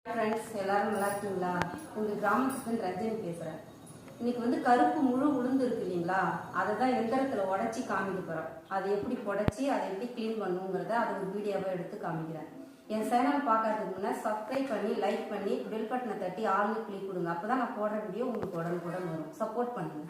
Friends எல்லாரும் நல்லா இருக்கீங்களா? உங்கள் கிராமத்துக்கு ரஜினி பேசுகிறேன். இன்னைக்கு கருப்பு முழு உளுந்து இருக்கு இல்லைங்களா, அதை தான் எந்திரத்தில் உடச்சி காமிக்க போகிறோம். அதை எப்படி உடச்சி அதை எப்படி க்ளீன் பண்ணுங்கிறத அதை ஒரு வீடியோவை எடுத்து காமிக்கிறேன். என் சேனல் பார்க்கறதுக்கு முன்னே சப்ஸ்கிரைப் பண்ணி லைக் பண்ணி பெல் பட்டனை தட்டி ஆள்னு கிளிக் கொடுங்க. அப்போ தான் நான் போடுற வீடியோ உங்களுக்கு உடனுக்குடன் வரும். சப்போர்ட் பண்ணுங்க.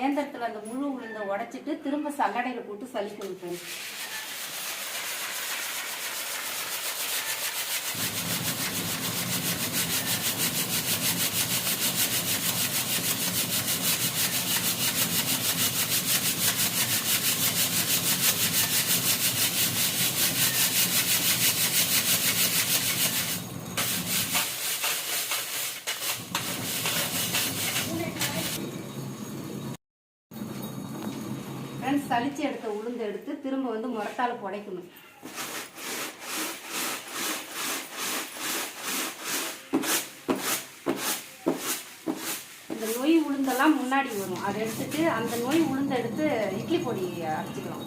ஏந்திரத்தில் அந்த முழு உளுந்தை உடைச்சிட்டு திரும்ப சல்லடையில் போட்டு சலிக்கணும். சலிச்சு எடுத்த உளுந்து எடுத்து திரும்ப முரத்தால புடைக்கணும். இந்த நொய் உளுந்தெல்லாம் முன்னாடி வரும். அதை எடுத்துட்டு அந்த நொய் உளுந்த எடுத்து இட்லி பொடி அரைச்சிக்கலாம்.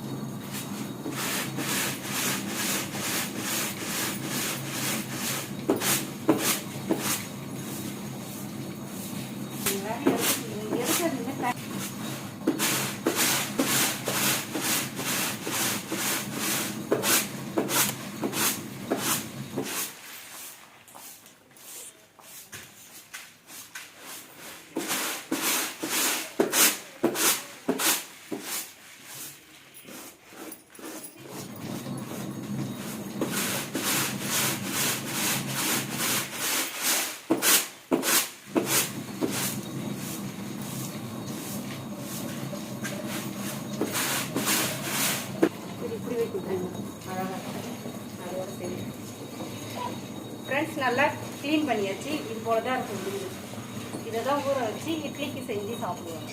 ஃப்ரெண்ட்ஸ், நல்லா க்ளீன் பண்ணியாச்சு. இது போல தான் இருக்கும். இதை தான் ஊற வச்சு இட்லிக்கு செஞ்சு சாப்பிடுவோம்.